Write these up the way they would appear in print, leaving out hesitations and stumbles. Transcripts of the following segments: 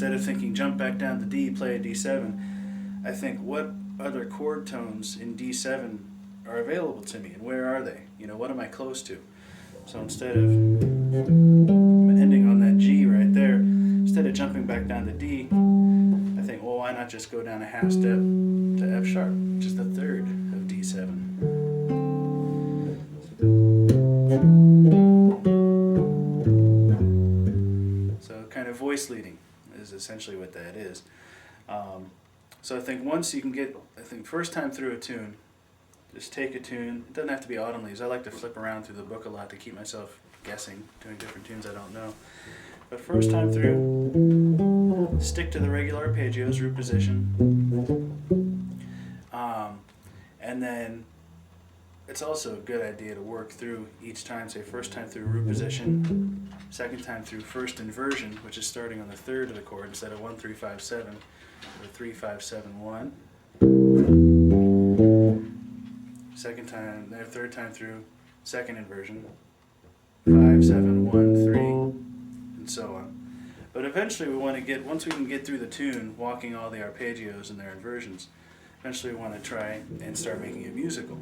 instead of thinking jump back down to D, play a D7, I think what other chord tones in D7 are available to me and where are they? You know, what am I close to? So instead of ending on that G right there, instead of jumping back down to D, I think, well, why not just go down a half step to F sharp, which is the third of D7. So kind of voice leading is essentially what that is. So I think once you can get, first time through a tune, just take a tune. It doesn't have to be autumn leaves. I like to flip around through the book a lot to keep myself guessing, doing different tunes I don't know. But first time through, stick to the regular arpeggios, root position. And then it's also a good idea to work through each time, say first time through root position, second time through first inversion, which is starting on the third of the chord instead of 1, 3, 5, 7, or 3, 5, 7, 1. Second time, there, third time through, second inversion, 5, 7, 1, 3, and so on. But eventually we want to get, once we can get through the tune, walking all the arpeggios and their inversions, eventually we want to try and start making it musical.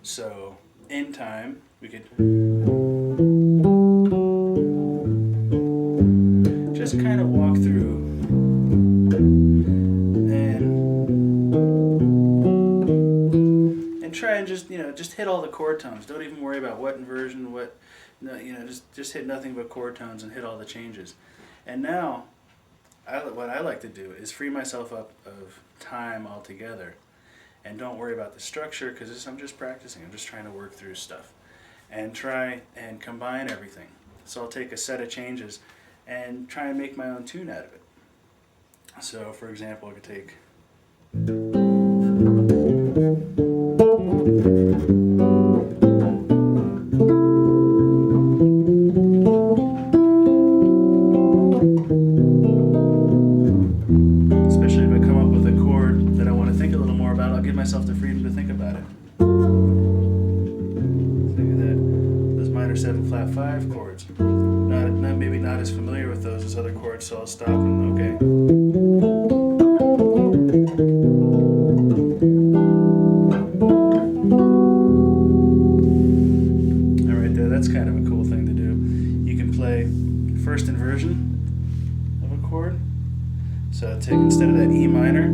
So, in time, we could just kind of walk through and try and just, just hit all the chord tones. Don't even worry about what inversion, just hit nothing but chord tones and hit all the changes. And now, what I like to do is free myself up of time altogether. And don't worry about the structure, because I'm just practicing. I'm just trying to work through stuff and try and combine everything. So I'll take a set of changes and try and make my own tune out of it. So for example, I could take myself the freedom to think about it. Look at that. Those minor 7 flat 5 chords. Maybe not as familiar with those as other chords, so I'll stop and okay. Alright there, that's kind of a cool thing to do. You can play first inversion of a chord. So take, instead of that E minor,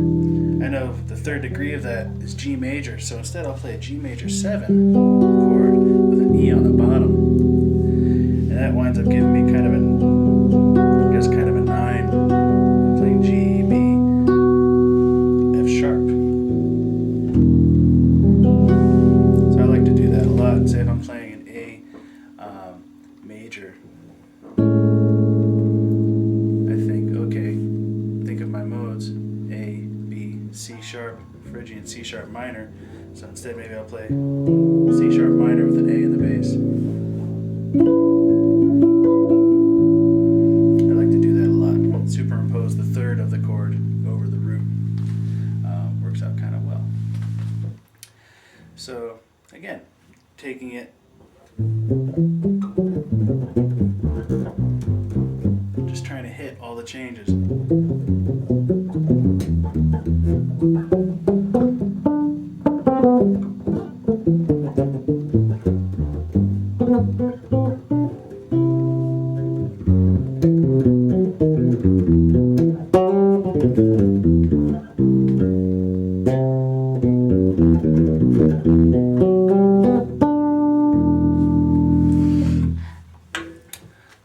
I know the third degree of that is G major, so instead I'll play a G major 7 chord with an E on the bottom. And that winds up giving me kind of a 9. I'm playing G, B, F sharp. So I like to do that a lot. Say if I'm playing an A major, think of my modes. C sharp, Phrygian C sharp minor. So instead maybe I'll play C sharp minor with an A in the bass. I like to do that a lot. Superimpose the third of the chord over the root. Works out kind of well. So again, taking it, just trying to hit all the changes.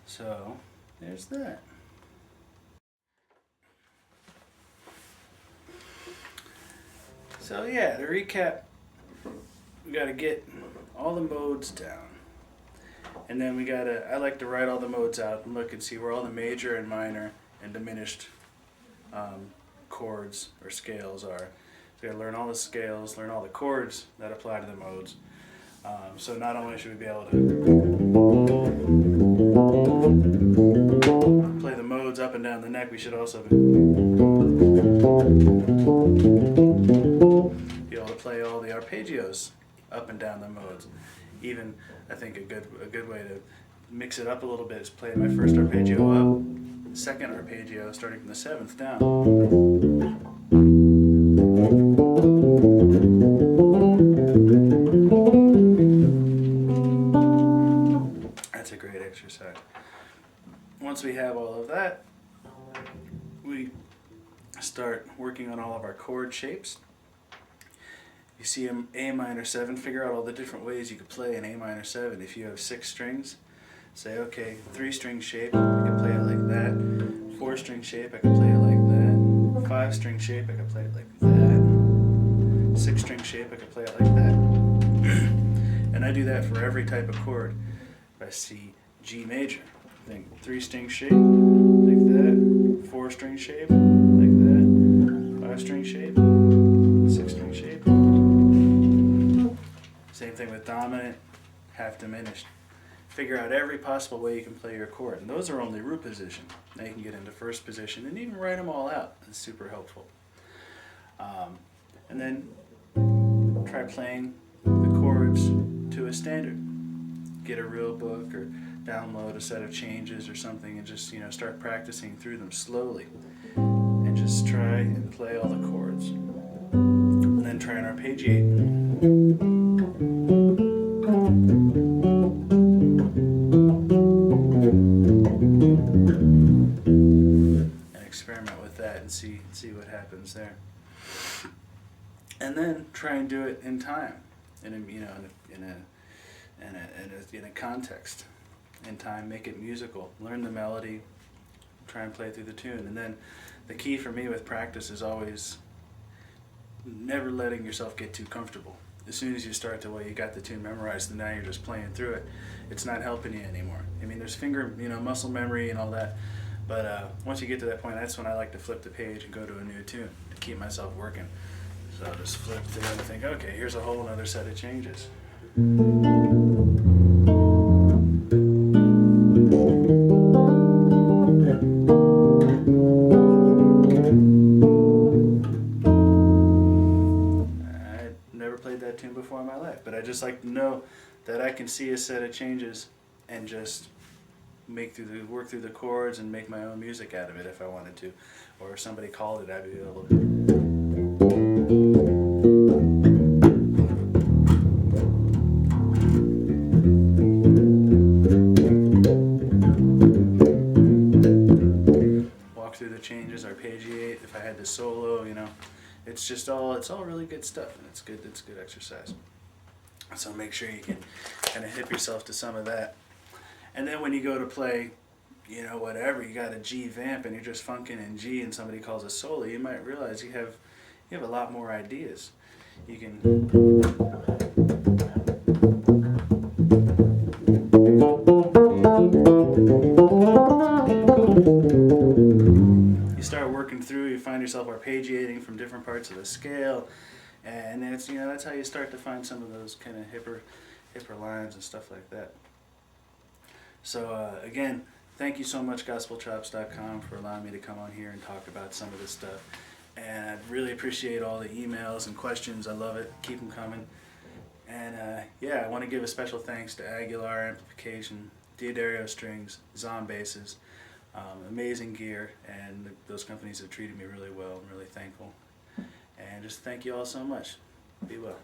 So, there's that. So yeah, to recap, we got to get all the modes down. And then I like to write all the modes out and look and see where all the major and minor and diminished chords or scales are. So you got to learn all the scales, learn all the chords that apply to the modes. So not only should we be able to play the modes up and down the neck, we should also be able to play all the arpeggios up and down the modes. Even, I think a good way to mix it up a little bit is play my first arpeggio up, second arpeggio, starting from the 7th down. That's a great exercise. Once we have all of that, we start working on all of our chord shapes. You see A minor 7, figure out all the different ways you could play an A minor 7. If you have 6 strings, say, okay, 3-string shape, I can play it like that. 4-string shape, I can play it like that. 5-string shape, I can play it like that. 6-string shape, I can play it like that. And I do that for every type of chord. If I see G major, think 3-string shape, like that. 4-string shape, like that. 5-string shape, 6-string shape. Same thing with dominant, half diminished. Figure out every possible way you can play your chord. And those are only root position. Now you can get into first position and even write them all out. It's super helpful. And then try playing the chords to a standard. Get a real book or download a set of changes or something and just start practicing through them slowly. And just try and play all the chords. And then try and arpeggiate. And experiment with that and see what happens there. And then try and do it in time, in a context. In time, make it musical. Learn the melody. Try and play through the tune. And then the key for me with practice is always never letting yourself get too comfortable. As soon as you start to, you got the tune memorized and now you're just playing through it, it's not helping you anymore. I mean, there's finger, muscle memory and all that, but once you get to that point, that's when I like to flip the page and go to a new tune to keep myself working. So I'll just flip through and think, okay, here's a whole other set of changes. Tune before in my life, but I just like to know that I can see a set of changes and just work through the chords and make my own music out of it if I wanted to, or if somebody called it, I'd be able to. Walk through the changes, arpeggiate. If I had the solo, it's all really good stuff, and it's good exercise. So make sure you can kind of hip yourself to some of that. And then when you go to play, whatever, you got a G vamp and you're just funking in G and somebody calls a solo, you might realize you have a lot more ideas. You can start working through, you find yourself arpeggiating from different parts of the scale, and then that's how you start to find some of those kind of hipper lines and stuff like that. So again, thank you so much, gospelchops.com, for allowing me to come on here and talk about some of this stuff. And I really appreciate all the emails and questions. I love it. Keep them coming. And I want to give a special thanks to Aguilar Amplification, Diodario Strings, Zom Basses. Amazing gear, and those companies have treated me really well. I'm really thankful. And just thank you all so much. Be well.